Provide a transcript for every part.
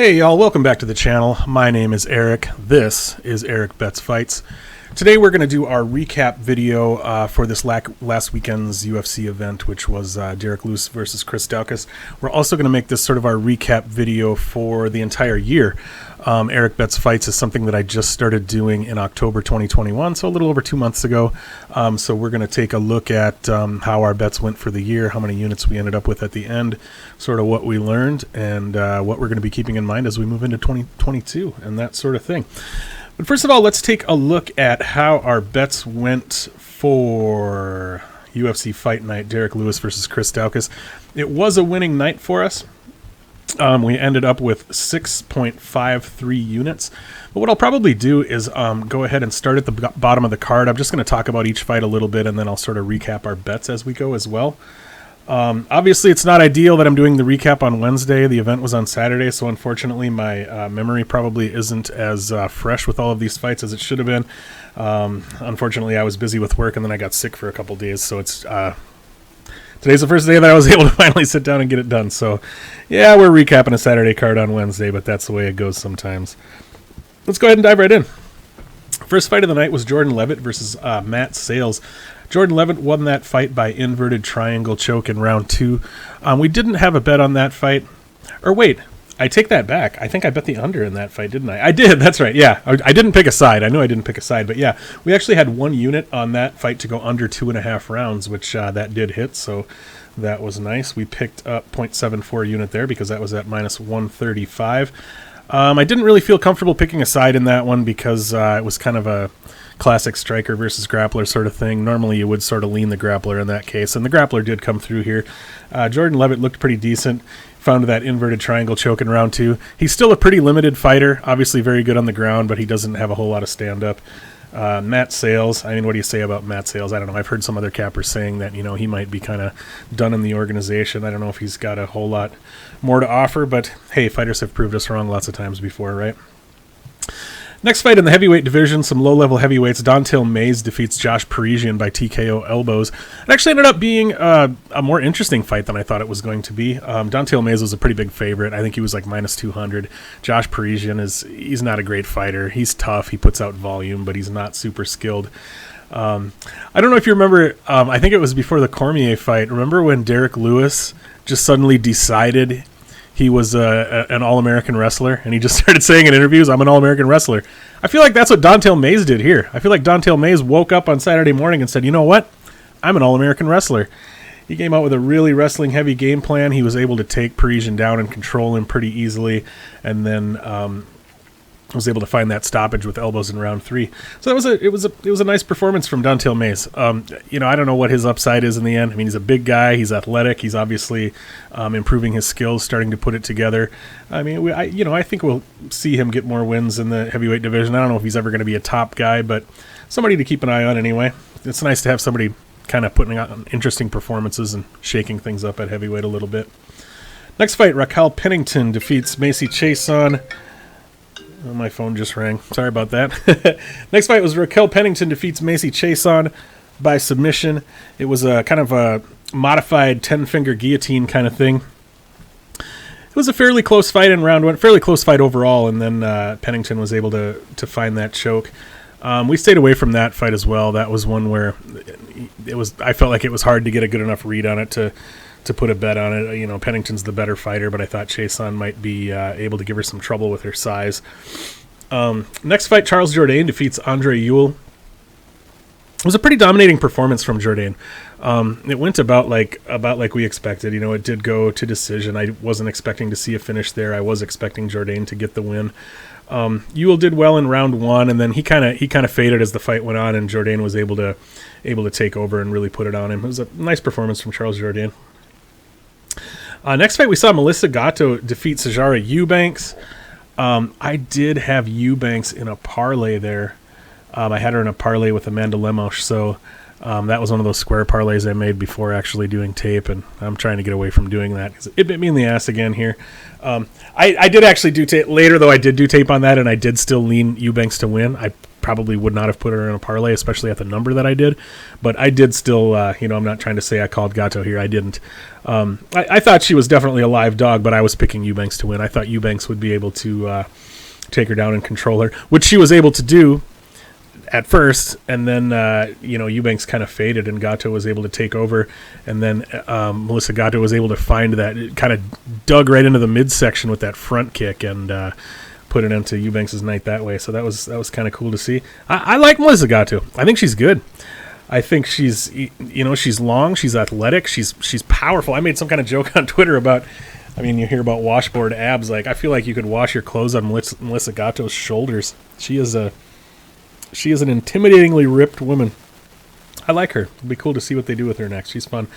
Hey y'all, welcome back to the channel. My name is Erik. This is Erik Bets Fights. Today we're going to do our recap video for this last weekend's UFC event, which was Derek Lewis versus Chris Daukaus. We're also going to make this sort of our recap video for the entire year. Erik Bets Fights is something that I just started doing in October 2021, so a little over 2 months ago. So we're going to take a look at how our bets went for the year, how many units we ended up with at the end, sort of what we learned, and what we're going to be keeping in mind as we move into 2022 and that sort of thing. But first of all, let's take a look at how our bets went for UFC Fight Night, Derek Lewis versus Chris Daukaus. It was a winning night for us. We ended up with 6.53 units. But what I'll probably do is go ahead and start at the bottom of the card. I'm just going to talk about each fight a little bit, and then I'll sort of recap our bets as we go as well. Obviously, it's not ideal that I'm doing the recap on Wednesday. The event was on Saturday, so unfortunately my memory probably isn't as fresh with all of these fights as it should have been. Unfortunately, I was busy with work, and then I got sick for a couple days, so it's today's the first day that I was able to finally sit down and get it done. So, yeah, we're recapping a Saturday card on Wednesday, but that's the way it goes sometimes. Let's go ahead and dive right in. First fight of the night was Jordan Levitt versus Matt Sales. Jordan Levitt won that fight by inverted triangle choke in round 2. We didn't have a bet on that fight. Or wait, I take that back. I think I bet the under in that fight, didn't I? I did, that's right, yeah. I didn't pick a side. I knew I didn't pick a side, but yeah. We actually had 1 unit on that fight to go under 2.5 rounds, which that did hit, so that was nice. We picked up 0.74 unit there because that was at minus 135. I didn't really feel comfortable picking a side in that one because it was kind of a classic striker versus grappler sort of thing. Normally you would sort of lean the grappler in that case, and the grappler did come through here. Jordan Levitt looked pretty decent. Found that inverted triangle choke in round 2. He's still a pretty limited fighter, obviously very good on the ground, but he doesn't have a whole lot of stand-up. Matt Sales, I mean, what do you say about Matt Sales? I don't know. I've heard some other cappers saying that, you know, he might be kind of done in the organization. I don't know if he's got a whole lot more to offer, but hey, fighters have proved us wrong lots of times before, right? Next fight in the heavyweight division, some low-level heavyweights. Dontel Mays defeats Josh Parisian by TKO elbows. It actually ended up being a more interesting fight than I thought it was going to be. Dontel Mays was a pretty big favorite. I think he was like minus 200. Josh Parisian he's not a great fighter. He's tough. He puts out volume, but he's not super skilled. I don't know if you remember, I think it was before the Cormier fight. Remember when Derek Lewis just suddenly decided he was an All-American wrestler, and he just started saying in interviews, I'm an All-American wrestler. I feel like that's what Dontel Mays did here. I feel like Dontel Mays woke up on Saturday morning and said, you know what? I'm an All-American wrestler. He came out with a really wrestling-heavy game plan. He was able to take Parisian down and control him pretty easily, and then was able to find that stoppage with elbows in round 3. So it was a nice performance from Dontel Mays. You know, I don't know what his upside is in the end. I mean, he's a big guy. He's athletic. He's obviously improving his skills, starting to put it together. I mean, I think we'll see him get more wins in the heavyweight division. I don't know if he's ever going to be a top guy, but somebody to keep an eye on anyway. It's nice to have somebody kind of putting on interesting performances and shaking things up at heavyweight a little bit. Next fight, Raquel Pennington defeats Macy Chason. Oh, my phone just rang. Sorry about that. Next fight was Raquel Pennington defeats Macy Chason by submission. It was a kind of a modified 10-finger guillotine kind of thing. It was a fairly close fight in round 1, fairly close fight overall, and then Pennington was able to find that choke. We stayed away from that fight as well. That was one where I felt like it was hard to get a good enough read on it to put a bet on it. You know, Pennington's the better fighter, but I thought Chason might be able to give her some trouble with her size. Next fight, Charles Jourdain defeats Andre Ewell. It was a pretty dominating performance from Jourdain. It went about like we expected. You know, it did go to decision. I wasn't expecting to see a finish there. I was expecting Jourdain to get the win. Ewell did well in round 1, and then he kind of faded as the fight went on, and Jourdain was able to take over and really put it on him. It was a nice performance from Charles Jourdain. Next fight, we saw Melissa Gatto defeat Sijara Eubanks. I did have Eubanks in a parlay there. I had her in a parlay with Amanda Lemos, so That was one of those square parlays I made before actually doing tape, and I'm trying to get away from doing that because it bit me in the ass again here. I did actually do tape later, though. I did do tape on that, and I did still lean Eubanks to win. I probably would not have put her in a parlay, especially at the number that I did, but I did still, I'm not trying to say I called Gatto here. I didn't. I thought she was definitely a live dog, but I was picking Eubanks to win. I thought Eubanks would be able to take her down and control her, which she was able to do at first, and then Eubanks kind of faded, and Gatto was able to take over, and then Melissa Gatto was able to find that. It kind of dug right into the midsection with that front kick and put it into Eubanks' night that way. So that was kind of cool to see. I like Melissa Gatto. I think she's good. I think she's she's long, she's athletic, she's powerful. I made some kind of joke on Twitter about. You hear about washboard abs. Like, I feel like you could wash your clothes on Melissa Gatto's shoulders. She is an intimidatingly ripped woman. I like her. It'll be cool to see what they do with her next. She's fun.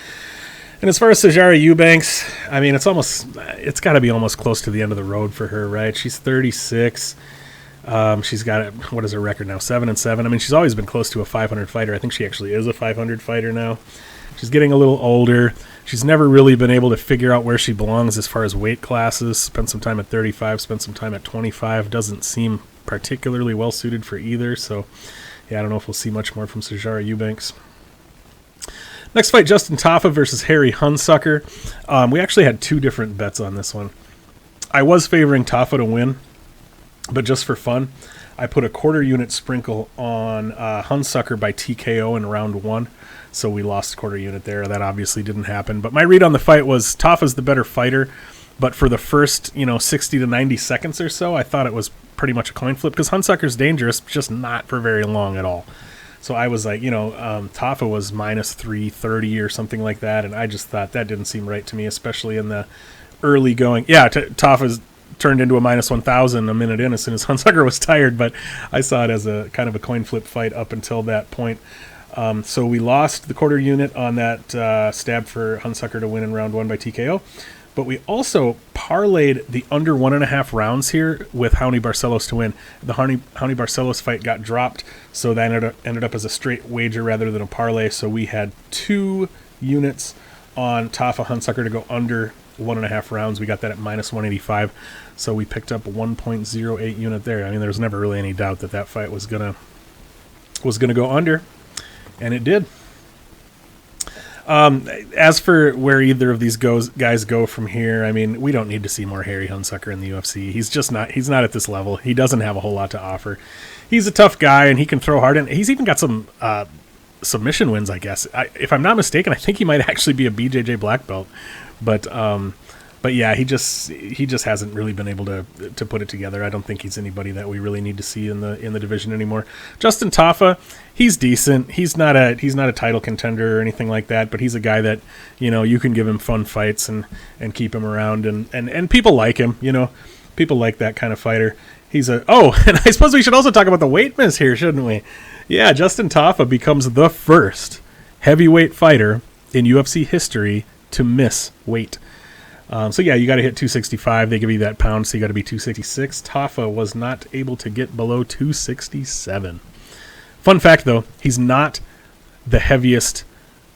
And as far as Sijara Eubanks, it's got to be almost close to the end of the road for her, right? She's 36. She's got, what is her record now? 7-7. She's always been close to a 500 fighter. I think she actually is a 500 fighter now. She's getting a little older. She's never really been able to figure out where she belongs as far as weight classes. Spent some time at 35, spent some time at 25. Doesn't seem particularly well suited for either. So, yeah, I don't know if we'll see much more from Sijara Eubanks. Next fight, Justin Tafa versus Harry Hunsaker. We actually had two different bets on this one. I was favoring Tafa to win, but just for fun, I put a quarter unit sprinkle on Hunsaker by TKO in round 1. So we lost a quarter unit there. That obviously didn't happen. But my read on the fight was Tafa's the better fighter. But for the first, 60 to 90 seconds or so, I thought it was pretty much a coin flip because Hunsaker's dangerous, just not for very long at all. So I was like, Tafa was minus 330 or something like that. And I just thought that didn't seem right to me, especially in the early going. Yeah, Tafa's turned into a minus 1,000 a minute in as soon as Hunsaker was tired. But I saw it as a kind of a coin flip fight up until that point. So we lost the quarter unit on that stab for Hunsaker to win in round 1 by TKO. But we also parlayed the under 1.5 rounds here with Raoni Barcelos to win. The Raoni Barcelos fight got dropped, so that ended up as a straight wager rather than a parlay. So we had 2 units on Tafa Hunsaker to go under 1.5 rounds. We got that at minus 185. So we picked up a 1.08 unit there. There was never really any doubt that fight was gonna go under. And it did. As for where either of these guys go from here, we don't need to see more Harry Hunsaker in the UFC. He's not at this level. He doesn't have a whole lot to offer. He's a tough guy, and he can throw hard. And he's even got some submission wins, I guess. If I'm not mistaken, I think he might actually be a BJJ black belt. But yeah, he just hasn't really been able to put it together. I don't think he's anybody that we really need to see in the division anymore. Justin Tafa, he's decent. He's not a title contender or anything like that, but he's a guy that you can give him fun fights and keep him around and people like him. People like that kind of fighter. And I suppose we should also talk about the weight miss here, shouldn't we? Yeah, Justin Tafa becomes the first heavyweight fighter in UFC history to miss weight. So yeah, you got to hit 265. They give you that pound, so you got to be 266. Tafa was not able to get below 267. Fun fact, though, he's not the heaviest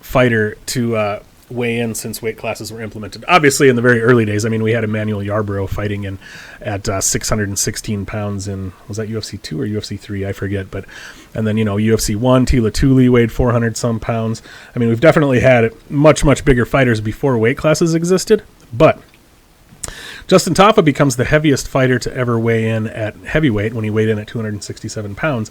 fighter to weigh in since weight classes were implemented. Obviously, in the very early days, we had Emmanuel Yarbrough fighting at 616 pounds in, was that UFC 2 or UFC 3? I forget. And then, UFC 1, Tila Tuli weighed 400 some pounds. We've definitely had much, much bigger fighters before weight classes existed. But Justin Tafa becomes the heaviest fighter to ever weigh in at heavyweight when he weighed in at 267 pounds.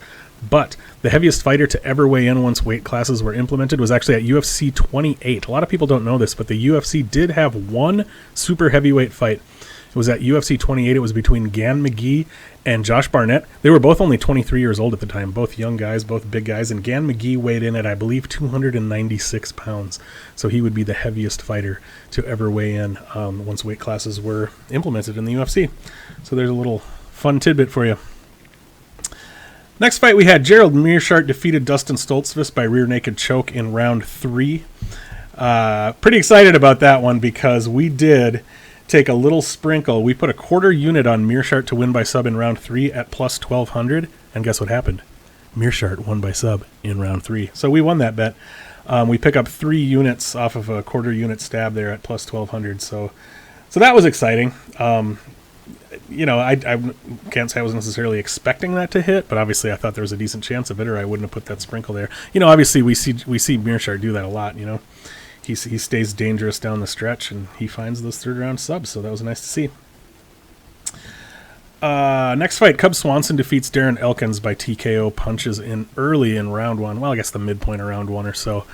But the heaviest fighter to ever weigh in once weight classes were implemented was actually at UFC 28. A lot of people don't know this, but the UFC did have one super heavyweight fight. It was at UFC 28. It was between Gan McGee and Josh Barnett. They were both only 23 years old at the time, both young guys, both big guys, and Gan McGee weighed in at, I believe, 296 pounds. So he would be the heaviest fighter to ever weigh in once weight classes were implemented in the UFC. So there's a little fun tidbit for you. Next fight, we had Gerald Meyerhart defeated Dustin Stoltzfus by rear naked choke in round 3. Pretty excited about that one because we did take a little sprinkle. We put a quarter unit on Meyerhart to win by sub in round 3 at plus 1,200, and guess what happened? Meyerhart won by sub in round 3. So we won that bet. We pick up 3 units off of a quarter unit stab there at plus 1,200. So that was exciting. I can't say I was necessarily expecting that to hit, but obviously I thought there was a decent chance of it, or I wouldn't have put that sprinkle there. Obviously we see Meyerhart do that a lot. He stays dangerous down the stretch, and he finds those third round subs. So that was nice to see. Next fight, Cub Swanson defeats Darren Elkins by TKO punches in early in round 1. Well, I guess the midpoint of round 1 or so.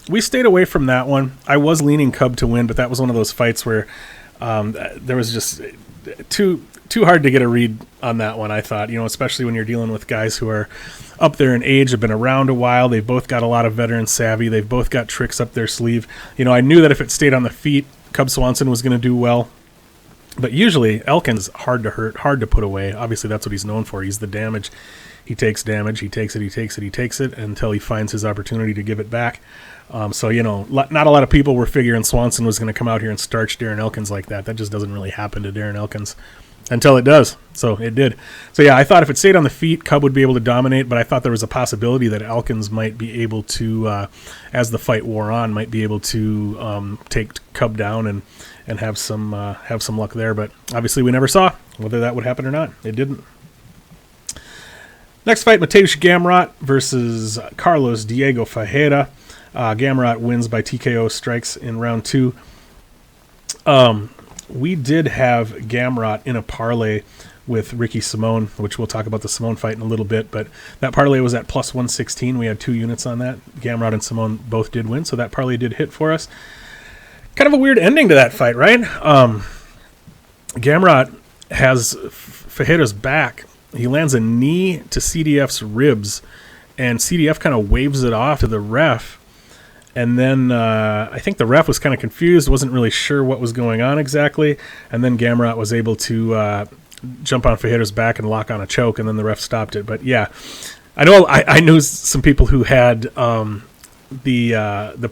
We stayed away from that one. I was leaning Cub to win, but that was one of those fights where there was just too hard to get a read on that one, I thought, especially when you're dealing with guys who are up there in age, have been around a while. They've both got a lot of veteran savvy. They've both got tricks up their sleeve. I knew that if it stayed on the feet, Cub Swanson was going to do well. But usually, Elkins hard to hurt, hard to put away. Obviously, that's what he's known for. He's the damage. He takes damage. He takes it until he finds his opportunity to give it back. Not a lot of people were figuring Swanson was going to come out here and starch Darren Elkins like that. That just doesn't really happen to Darren Elkins until it does. So it did. So yeah, I thought if it stayed on the feet, Cub would be able to dominate, but I thought there was a possibility that Elkins might be able to, as the fight wore on, might be able to take Cub down and have some luck there. But obviously we never saw whether that would happen or not. It didn't. Next fight, Mateusz Gamrat versus Carlos Diego Ferreira. Gamrat wins by TKO strikes in round 2. We did have Gamrat in a parlay with Ricky Symone, which we'll talk about the Symone fight in a little bit, but that parlay was at plus 116. We had 2 units on that. Gamrat and Symone both did win, so that parlay did hit for us. Kind of a weird ending to that fight, right? Gamrat has Ferreira's back. He lands a knee to CDF's ribs, and CDF kind of waves it off to the ref. And then I think the ref was kind of confused, wasn't really sure what was going on exactly. And then Gamrat was able to jump on Ferreira's back and lock on a choke, and then the ref stopped it. But yeah, I knew some people who had the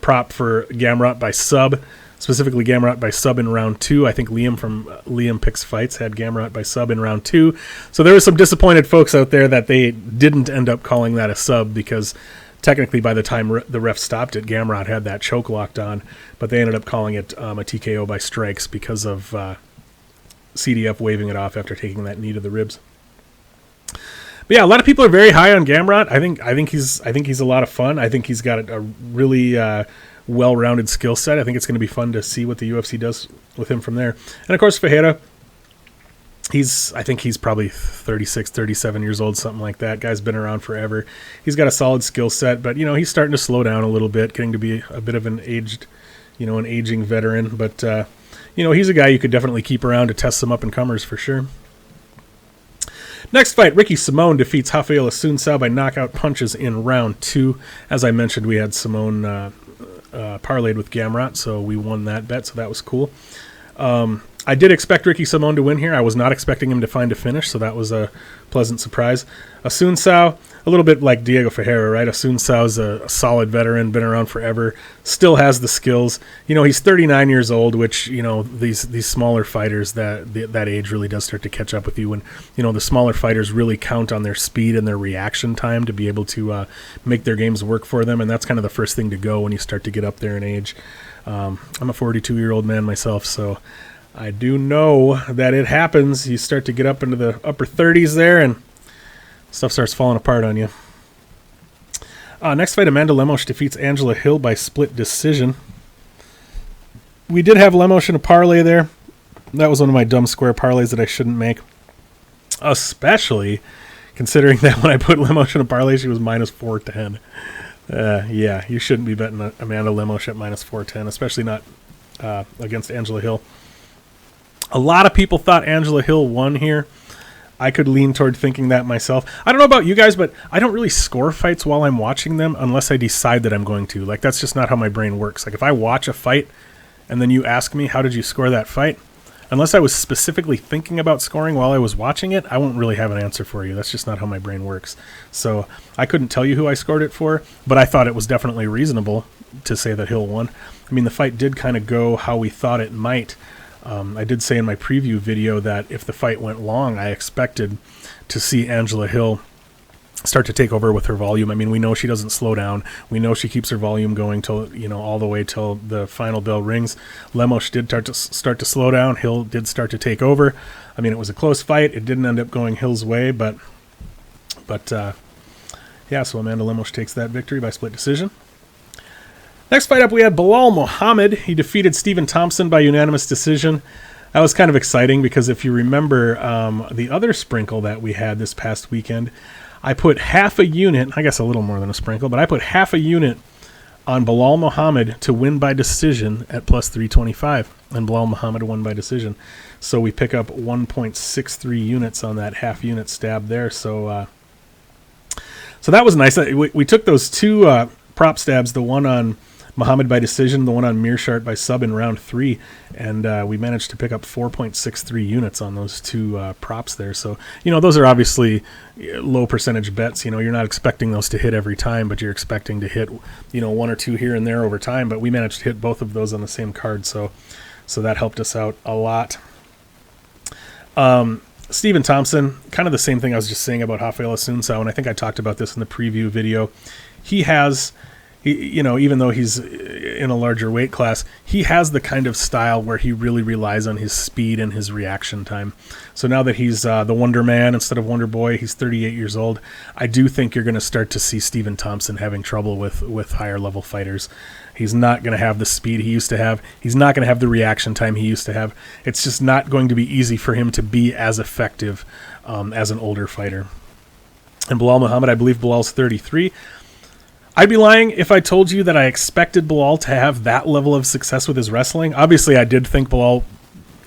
prop for Gamrat by sub, specifically Gamrat by sub in round 2. I think Liam from Liam Picks Fights had Gamrat by sub in round 2. So there were some disappointed folks out there that they didn't end up calling that a sub, because technically by the time the ref stopped it, Gamrat had that choke locked on, but they ended up calling it a TKO by strikes because of CDF waving it off after taking that knee to the ribs. But yeah, a lot of people are very high on Gamrat. I think he's a lot of fun. I think he's got a really well-rounded skill set. I think it's going to be fun to see what the UFC does with him from there. And of course, Ferreira, I think he's probably 36, 37 years old, something like that. Guy's been around forever. He's got a solid skill set, but he's starting to slow down a little bit, getting to be a bit of an aging veteran. But he's a guy you could definitely keep around to test some up-and-comers for sure. Next fight, Ricky Symone defeats Rafael Assuncao by knockout punches in round 2. As I mentioned, we had Symone parlayed with Gamrat, so we won that bet, so that was cool. I did expect Ricky Symone to win here. I was not expecting him to find a finish, so that was a pleasant surprise. Assuncao, a little bit like Diego Ferreira, right? Assuncao's a solid veteran, been around forever, still has the skills. He's 39 years old, which, these smaller fighters, that age really does start to catch up with you. And, the smaller fighters really count on their speed and their reaction time to be able to make their games work for them, and that's kind of the first thing to go when you start to get up there in age. I'm a 42-year-old man myself, so I do know that it happens. You start to get up into the upper 30s there, and stuff starts falling apart on you. Next fight, Amanda Lemos defeats Angela Hill by split decision. We did have Lemos in a parlay there. That was one of my dumb square parlays that I shouldn't make, especially considering that when I put Lemos in a parlay, she was minus 410. Yeah, you shouldn't be betting Amanda Lemos at minus 410, especially not against Angela Hill. A lot of people thought Angela Hill won here. I could lean toward thinking that myself. I don't know about you guys, but I don't really score fights while I'm watching them unless I decide that I'm going to. Like, that's just not how my brain works. Like, if I watch a fight and then you ask me, how did you score that fight? Unless I was specifically thinking about scoring while I was watching it, I won't really have an answer for you. That's just not how my brain works. So I couldn't tell you who I scored it for, but I thought it was definitely reasonable to say that Hill won. I mean, the fight did kind of go how we thought it might. I did say in my preview video that if the fight went long, I expected to see Angela Hill start to take over with her volume. I mean, we know she doesn't slow down. We know she keeps her volume going till, you know, all the way till the final bell rings. Lemos did start to slow down. Hill did start to take over. I mean, it was a close fight. It didn't end up going Hill's way, but yeah, so Amanda Lemos takes that victory by split decision. Next fight up, we had Belal Muhammad. He defeated Stephen Thompson by unanimous decision. That was kind of exciting because if you remember the other sprinkle that we had this past weekend, I put half a unit, I guess a little more than a sprinkle, but I put half a unit on Belal Muhammad to win by decision at plus 325, and Belal Muhammad won by decision. So we pick up 1.63 units on that half unit stab there. So that was nice. We took those two prop stabs, the one on Muhammad by decision, the one on Meyerhart by sub in round 3, and we managed to pick up 4.63 units on those two props there. So, you know, those are obviously low percentage bets. You know, you're not expecting those to hit every time, but you're expecting to hit, you know, one or two here and there over time. But we managed to hit both of those on the same card, so that helped us out a lot. Stephen Thompson, kind of the same thing I was just saying about Raquel Assuncao, and I think I talked about this in the preview video. He, you know, even though he's in a larger weight class, he has the kind of style where he really relies on his speed and his reaction time. So now that he's the Wonder Man instead of Wonder Boy, he's 38 years old, I do think you're going to start to see Stephen Thompson having trouble with higher level fighters. He's not going to have the speed he used to have. He's not going to have the reaction time he used to have. It's just not going to be easy for him to be as effective as an older fighter. And Belal Muhammad, I believe Belal's 33. I'd be lying if I told you that I expected Belal to have that level of success with his wrestling. Obviously, I did think Belal,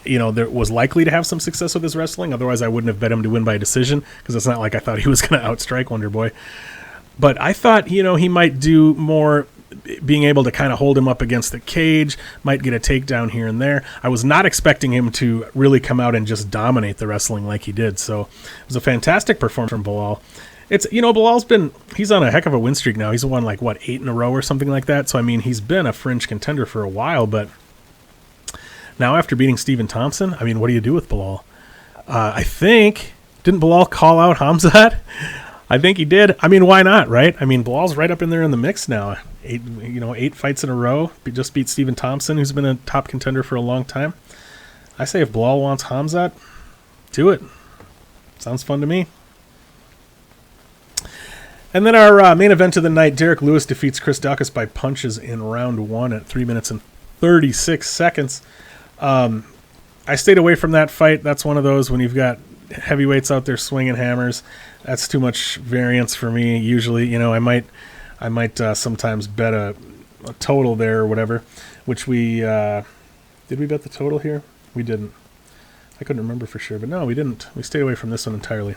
you know, there was likely to have some success with his wrestling. Otherwise, I wouldn't have bet him to win by decision, because it's not like I thought he was going to outstrike Wonder Boy. But I thought, you know, he might do more, being able to kind of hold him up against the cage, might get a takedown here and there. I was not expecting him to really come out and just dominate the wrestling like he did. So it was a fantastic performance from Belal. It's, you know, he's on a heck of a win streak now. He's won like, 8 in a row or something like that. So, I mean, he's been a fringe contender for a while, but now after beating Stephen Thompson, I mean, what do you do with Belal? I think, didn't Belal call out Hamzat? I think he did. I mean, why not, right? I mean, Belal's right up in there in the mix now. 8 fights in a row. He just beat Stephen Thompson, who's been a top contender for a long time. I say if Belal wants Hamzat, do it. Sounds fun to me. And then our main event of the night, Derek Lewis defeats Chris Daukaus by punches in round 1 at 3 minutes and 36 seconds. I stayed away from that fight. That's one of those when you've got heavyweights out there swinging hammers. That's too much variance for me. Usually, you know, I might sometimes bet a total there or whatever, which we did we bet the total here? We didn't. I couldn't remember for sure, but no, we didn't. We stayed away from this one entirely.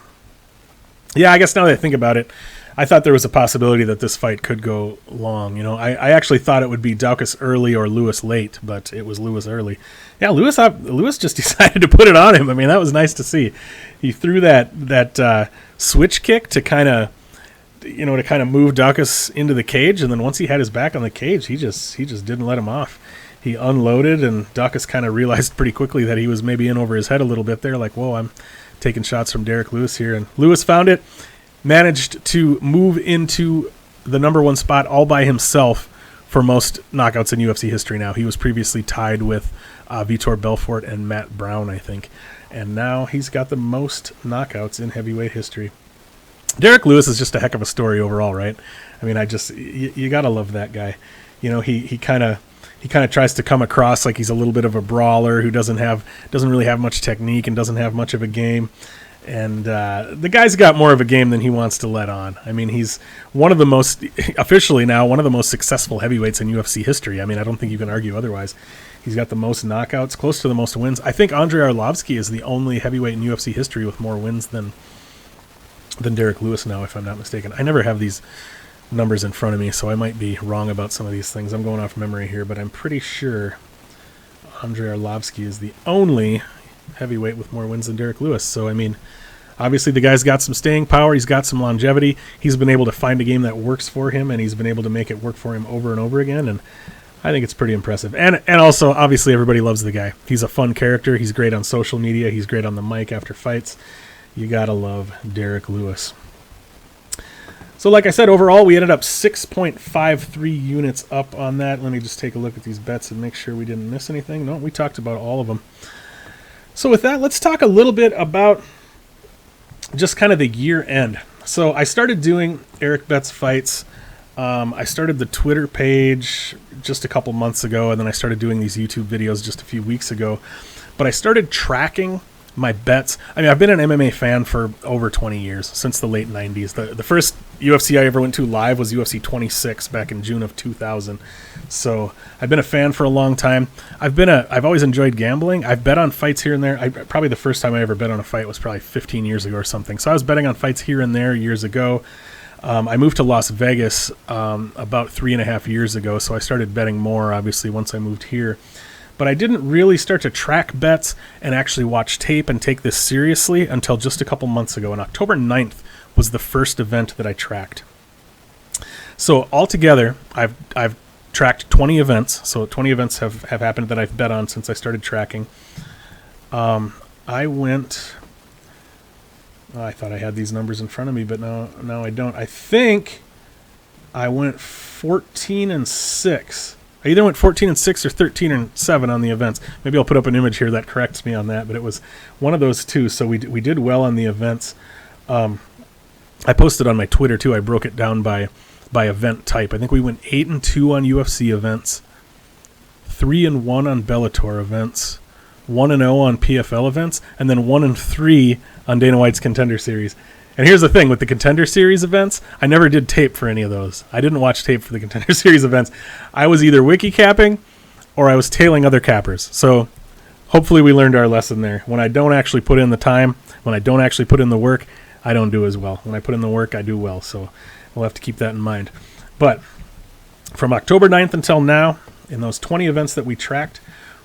Yeah, I guess now that I think about it, I thought there was a possibility that this fight could go long. You know, I actually thought it would be Daukaus early or Lewis late, but it was Lewis early. Yeah, Lewis just decided to put it on him. I mean, that was nice to see. He threw that switch kick to kind of move Daukaus into the cage, and then once he had his back on the cage, he just didn't let him off. He unloaded, and Daukaus kind of realized pretty quickly that he was maybe in over his head a little bit there. Like, whoa, I'm taking shots from Derek Lewis here, and Lewis found it. Managed to move into the number 1 spot all by himself for most knockouts in UFC history now. He was previously tied with Vitor Belfort and Matt Brown, I think. And now he's got the most knockouts in heavyweight history. Derek Lewis is just a heck of a story overall, right? I mean, you got to love that guy. You know, he kind of tries to come across like he's a little bit of a brawler who doesn't really have much technique and doesn't have much of a game. And the guy's got more of a game than he wants to let on. I mean, he's officially now one of the most successful heavyweights in UFC history. I mean, I don't think you can argue otherwise. He's got the most knockouts, close to the most wins. I think Andrei Arlovsky is the only heavyweight in UFC history with more wins than Derek Lewis now, if I'm not mistaken. I never have these numbers in front of me, so I might be wrong about some of these things. I'm going off memory here, but I'm pretty sure Andrei Arlovsky is the only heavyweight with more wins than Derek Lewis. So, I mean, obviously the guy's got some staying power. He's got some longevity. He's been able to find a game that works for him, and he's been able to make it work for him over and over again, and I think it's pretty impressive. And also, obviously, everybody loves the guy. He's a fun character. He's great on social media. He's great on the mic after fights. You gotta love Derek Lewis. So like I said, overall, we ended up 6.53 units up on that. Let me just take a look at these bets and make sure we didn't miss anything. No, we talked about all of them. So with that, let's talk a little bit about just kind of the year end. So I started doing Erik Bets Fights. I started the Twitter page just a couple months ago, and then I started doing these YouTube videos just a few weeks ago. But I started tracking my bets. I mean, I've been an MMA fan for over 20 years, since the late 90s. The first UFC I ever went to live was UFC 26 back in June of 2000. So I've been a fan for a long time. I've always enjoyed gambling. I've bet on fights here and there. Probably the first time I ever bet on a fight was probably 15 years ago or something. So I was betting on fights here and there years ago. I moved to Las Vegas about 3.5 years ago, so I started betting more, obviously, once I moved here. But I didn't really start to track bets and actually watch tape and take this seriously until just a couple months ago. And October 9th was the first event that I tracked. So altogether, I've tracked 20 events. So 20 events have happened that I've bet on since I started tracking. I thought I had these numbers in front of me, but now I don't. I think I went 14-6. I either went 14-6 or 13-7 on the events. Maybe I'll put up an image here that corrects me on that, but it was one of those two. So we did well on the events. I posted on my Twitter too. I broke it down by event type. I think we went 8-2 on UFC events, 3-1 on Bellator events, 1-0 on PFL events, and then 1-3 on Dana White's Contender Series. And here's the thing, with the Contender Series events, I never did tape for any of those. I didn't watch tape for the Contender Series events. I was either wiki capping or I was tailing other cappers. So hopefully we learned our lesson there. When I don't actually put in the time, when I don't actually put in the work, I don't do as well. When I put in the work, I do well. So we'll have to keep that in mind. But from October 9th until now, in those 20 events that we tracked,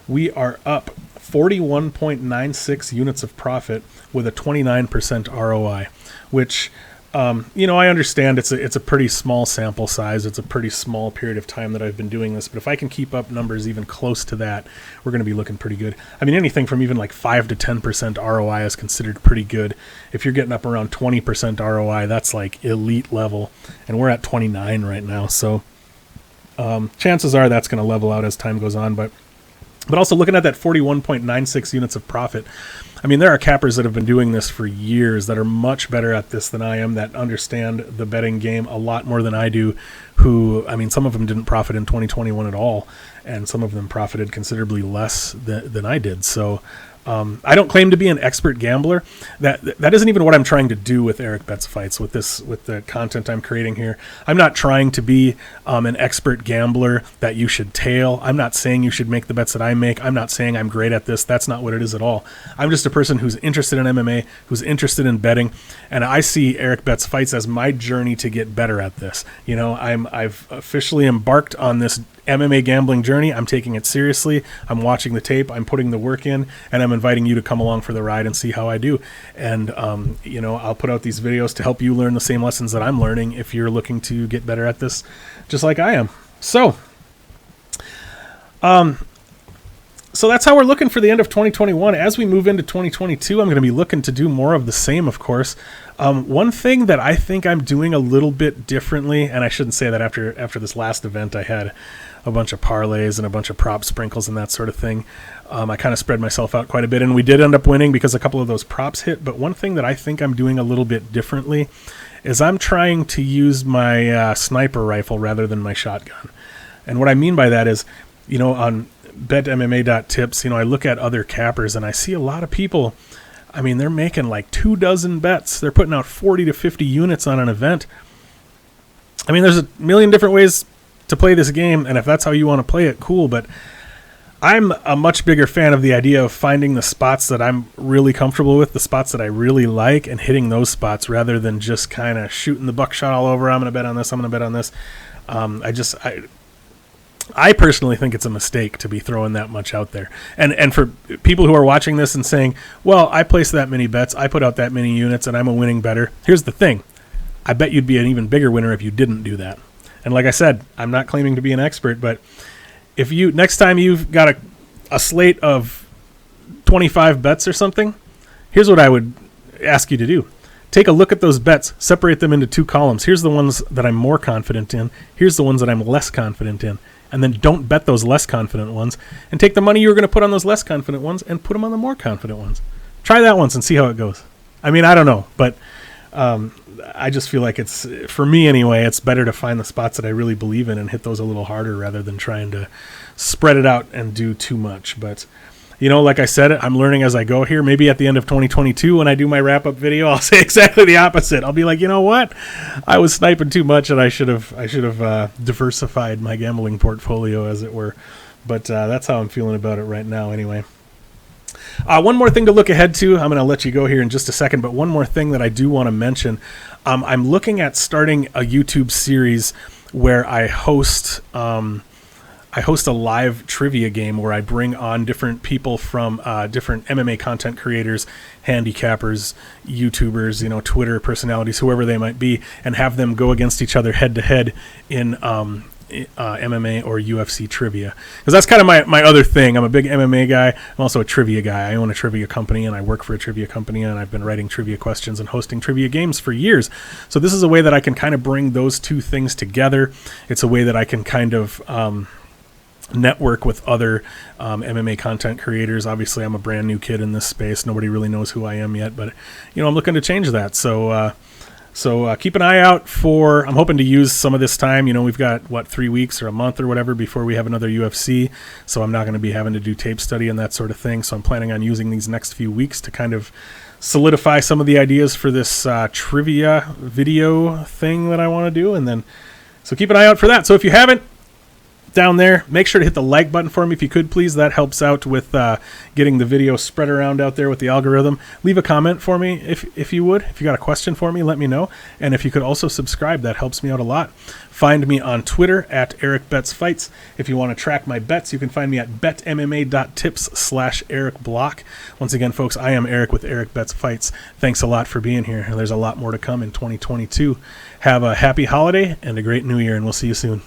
we are up 41.96 units of profit with a 29% ROI, which, I understand it's a pretty small sample size. It's a pretty small period of time that I've been doing this. But if I can keep up numbers even close to that, we're going to be looking pretty good. I mean, anything from even like 5 to 10% ROI is considered pretty good. If you're getting up around 20% ROI, that's like elite level. And we're at 29 right now. So chances are that's going to level out as time goes on. But also looking at that 41.96 units of profit, I mean, there are cappers that have been doing this for years that are much better at this than I am, that understand the betting game a lot more than I do, some of them didn't profit in 2021 at all, and some of them profited considerably less than I did. So I don't claim to be an expert gambler. That isn't even what I'm trying to do with Erik Bets Fights, with the content I'm creating here. I'm not trying to be an expert gambler that you should tail. I'm not saying you should make the bets that I make. I'm not saying I'm great at this. That's not what it is at all. I'm just a person who's interested in MMA, who's interested in betting, and I see Erik Bets Fights as my journey to get better at this. I've officially embarked on this MMA gambling journey. I'm taking it seriously. I'm watching the tape. I'm putting the work in, and I'm inviting you to come along for the ride and see how I do. And, I'll put out these videos to help you learn the same lessons that I'm learning if you're looking to get better at this, just like I am. So that's how we're looking for the end of 2021. As we move into 2022, I'm going to be looking to do more of the same, of course. One thing that I think I'm doing a little bit differently, and I shouldn't say that after this last event, I had a bunch of parlays and a bunch of prop sprinkles and that sort of thing. I kind of spread myself out quite a bit, and we did end up winning because a couple of those props hit. But one thing that I think I'm doing a little bit differently is I'm trying to use my sniper rifle rather than my shotgun. And what I mean by that is, on betmma.tips, I look at other cappers and I see a lot of people, they're making like 24 bets. They're putting out 40 to 50 units on an event. There's a million different ways to play this game, and if that's how you want to play it, cool. But I'm a much bigger fan of the idea of finding the spots that I'm really comfortable with, the spots that I really like, and hitting those spots rather than just kind of shooting the buckshot all over. I'm going to bet on this. I'm going to bet on this. I personally think it's a mistake to be throwing that much out there. And for people who are watching this and saying, well, I placed that many bets, I put out that many units, and I'm a winning bettor. Here's the thing. I bet you'd be an even bigger winner if you didn't do that. And like I said, I'm not claiming to be an expert, but if you next time you've got a slate of 25 bets or something, here's what I would ask you to do. take a look at those bets, separate them into 2 columns. Here's the ones that I'm more confident in. Here's the ones that I'm less confident in. And then don't bet those less confident ones, and take the money you're going to put on those less confident ones and put them on the more confident ones. Try that once and see how it goes. I mean, I don't know, but I just feel like it's, for me anyway, it's better to find the spots that I really believe in and hit those a little harder rather than trying to spread it out and do too much. But, you know, like I said, I'm learning as I go here. Maybe at the end of 2022 when I do my wrap-up video, I'll say exactly the opposite. I'll be like, you know what? I was sniping too much and I should have diversified my gambling portfolio, as it were. But that's how I'm feeling about it right now anyway. One more thing to look ahead to. I'm going to let you go here in just a second, but one more thing that I do want to mention. I'm looking at starting a YouTube series where I host a live trivia game where I bring on different people from different MMA content creators, handicappers, YouTubers, you know, Twitter personalities, whoever they might be, and have them go against each other head to head in MMA or UFC trivia, because that's kind of my other thing. I'm a big MMA guy. I'm also a trivia guy. I own a trivia company and I work for a trivia company, and I've been writing trivia questions and hosting trivia games for years. So this is a way that I can kind of bring those two things together. It's a way that I can kind of network with other MMA content creators. Obviously, I'm a brand new kid in this space. Nobody really knows who I am yet, but you know, I'm looking to change that. So keep an eye out for, I'm hoping to use some of this time. You know, we've got, 3 weeks or a month or whatever before we have another UFC. So I'm not going to be having to do tape study and that sort of thing. So I'm planning on using these next few weeks to kind of solidify some of the ideas for this trivia video thing that I want to do. And then, so keep an eye out for that. So if you haven't, down there, make sure to hit the like button for me if you could, please. That helps out with getting the video spread around out there with the algorithm. Leave a comment for me if you would. If you got a question for me, let me know. And if you could also subscribe, that helps me out a lot. Find me on Twitter at erikbetsfights. If you want to track my bets, you can find me at betmma.tips/erikblock. Once again, folks, I am Erik with Erik Bets Fights. Thanks a lot for being here. There's a lot more to come in 2022. Have a happy holiday and a great new year, and we'll see you soon.